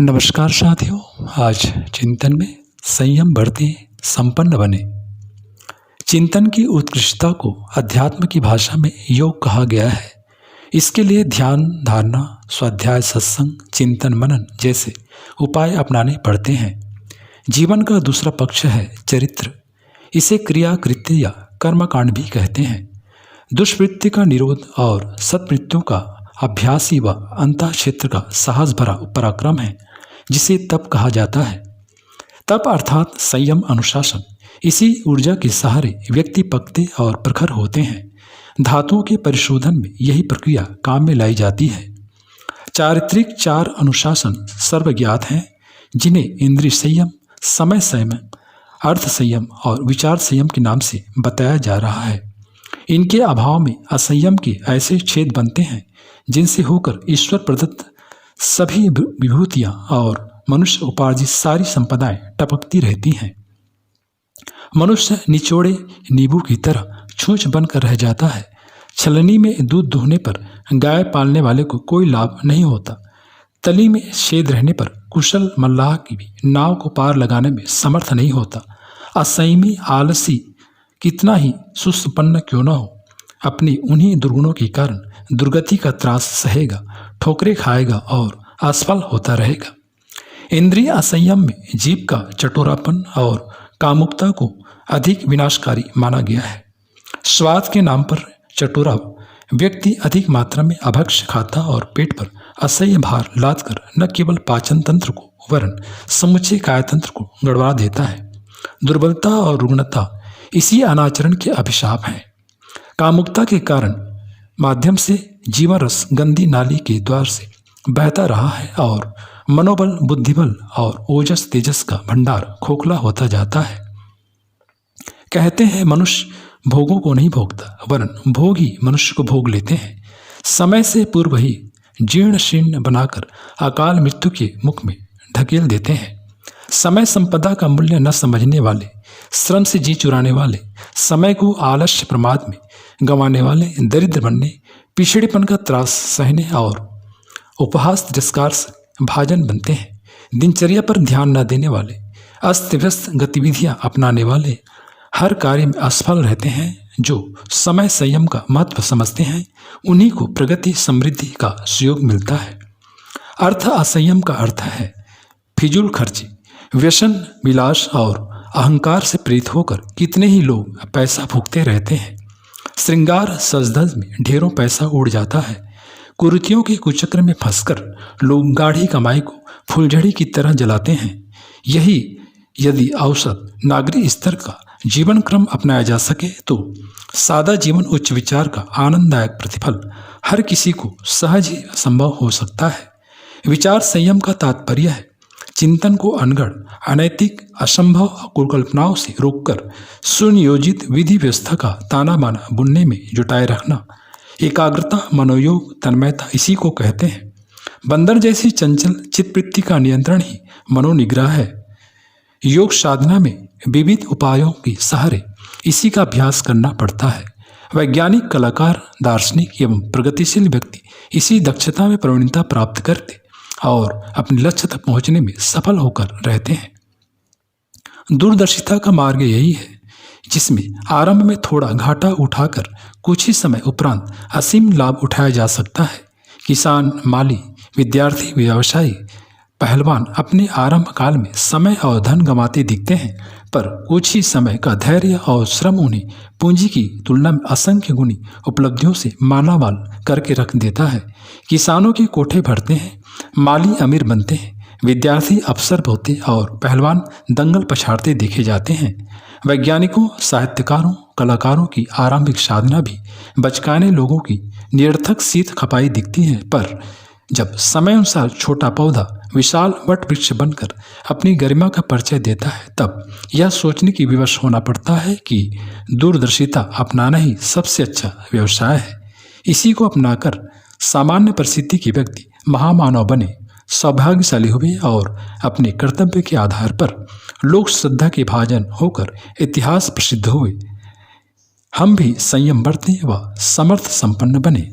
नमस्कार साथियों, आज चिंतन में संयम बरतें संपन्न बने। चिंतन की उत्कृष्टता को अध्यात्म की भाषा में योग कहा गया है। इसके लिए ध्यान, धारणा, स्वाध्याय, सत्संग, चिंतन, मनन जैसे उपाय अपनाने पड़ते हैं। जीवन का दूसरा पक्ष है चरित्र। इसे क्रिया, कृत्य या कर्मकांड भी कहते हैं। दुष्वृत्ति का निरोध और सत्वृत्तियों का अभ्यास ही वह अंतः क्षेत्र का साहस भरा पराक्रम है जिसे तप कहा जाता है। तप अर्थात संयम, अनुशासन। इसी ऊर्जा के सहारे व्यक्ति पकते और प्रखर होते हैं। धातुओं के परिशोधन में यही प्रक्रिया काम में लाई जाती है। चारित्रिक चार अनुशासन सर्वज्ञात हैं, जिन्हें इंद्रिय संयम, समय संयम, अर्थ संयम और विचार संयम के नाम से बताया जा रहा है। इनके अभाव में असंयम के ऐसे छेद बनते हैं जिनसे होकर ईश्वर प्रदत्त सभी विभूतियां और मनुष्य उपार्जित सारी संपदाएं टपकती रहती हैं। मनुष्य निचोड़े नींबू की तरह छूछ बनकर रह जाता है। छलनी में दूध दुहने पर गाय पालने वाले को कोई लाभ नहीं होता। तली में छेद रहने पर कुशल मल्लाह की भी नाव को पार लगाने में समर्थ नहीं होता। असंयमी आलसी कितना ही सुसंपन्न क्यों न हो, अपनी उन्हीं दुर्गुणों के कारण दुर्गति का त्रास सहेगा, ठोकरे खाएगा और असफल होता रहेगा। इंद्रिय असंयम में जीव का चटोरापन और कामुकता को अधिक विनाशकारी माना गया है। स्वाद के नाम पर चटोरा व्यक्ति अधिक मात्रा में अभक्ष खाता और पेट पर असह्य भार लादकर न केवल पाचन तंत्र को वरन समुचे कायतंत्र को गड़बड़ा देता है। दुर्बलता और रुग्णता इसी अनाचरण के अभिशाप हैं। कामुकता के कारण माध्यम से जीवन रस गंदी नाली के द्वार से बहता रहा है और मनोबल, बुद्धिबल और ओजस तेजस का भंडार खोखला होता जाता है। कहते हैं मनुष्य भोगों को नहीं भोगता, वरन भोग ही मनुष्य को भोग लेते हैं। समय से पूर्व ही जीर्ण शीर्ण बनाकर अकाल मृत्यु के मुख में ढकेल देते हैं। समय संपदा का मूल्य न समझने वाले, श्रम से जी चुराने वाले, समय को आलस्य प्रमाद में गंवाने वाले, दरिद्र बनने, पिछड़ेपन का त्रास सहने और उपहास तिरस्कार से भाजन बनते हैं। दिनचर्या पर ध्यान न देने वाले, अस्त व्यस्त गतिविधियां अपनाने वाले हर कार्य में असफल रहते हैं। जो समय संयम का महत्व समझते हैं, उन्हीं को प्रगति, समृद्धि का सुयोग मिलता है। अर्थ असंयम का अर्थ है फिजूल खर्ची, व्यसन, विलास और अहंकार से प्रेरित होकर कितने ही लोग पैसा फूकते रहते हैं। श्रृंगार सजधज में ढेरों पैसा उड़ जाता है। कुरीतियों के कुचक्र में फंसकर लोग गाढ़ी कमाई को फुलझड़ी की तरह जलाते हैं। यही यदि औसत नागरिक स्तर का जीवन क्रम अपनाया जा सके तो सादा जीवन, उच्च विचार का आनंददायक प्रतिफल हर किसी को सहज ही संभव हो सकता है। विचार संयम का तात्पर्य है चिंतन को अनगढ़, अनैतिक, असंभव कुकल्पनाओं से रोककर सुनियोजित विधि व्यवस्था का ताना बाना बुनने में जुटाए रखना। एकाग्रता, मनोयोग, तन्मयता इसी को कहते हैं। बंदर जैसी चंचल चित्तवृत्ति का नियंत्रण ही मनोनिग्रह है। योग साधना में विविध उपायों के सहारे इसी का अभ्यास करना पड़ता है। वैज्ञानिक, कलाकार, दार्शनिक एवं प्रगतिशील व्यक्ति इसी दक्षता में प्रवीणता प्राप्त करते और अपने लक्ष्य तक पहुंचने में सफल होकर रहते हैं। दूरदर्शिता का मार्ग यही है, जिसमें आरंभ में थोड़ा घाटा उठाकर कुछ ही समय उपरांत असीम लाभ उठाया जा सकता है। किसान, माली, विद्यार्थी, व्यवसायी, पहलवान अपने आरंभ काल में समय और धन गंवाते दिखते हैं, पर कुछ ही समय का धैर्य और श्रम उन्हें पूंजी की तुलना में असंख्य गुनी उपलब्धियों से मालामाल करके रख देता है। किसानों के कोठे भरते हैं, माली अमीर बनते हैं, विद्यार्थी अफसर होते और पहलवान दंगल पछाड़ते देखे जाते हैं। वैज्ञानिकों, साहित्यकारों, कलाकारों की आरंभिक साधना भी बचकाने लोगों की निरर्थक सीत खपाई दिखती है, पर जब समय अनुसार छोटा पौधा विशाल वट वृक्ष बनकर अपनी गरिमा का परिचय देता है, तब यह सोचने की विवश होना पड़ता है कि दूरदर्शिता अपनाना ही सबसे अच्छा व्यवसाय है। इसी को अपनाकर सामान्य परिस्थिति के व्यक्ति महामानव बने, सौभाग्यशाली हुए और अपने कर्तव्य के आधार पर लोक श्रद्धा के भाजन होकर इतिहास प्रसिद्ध हुए। हम भी संयम बरतें व समर्थ संपन्न बने।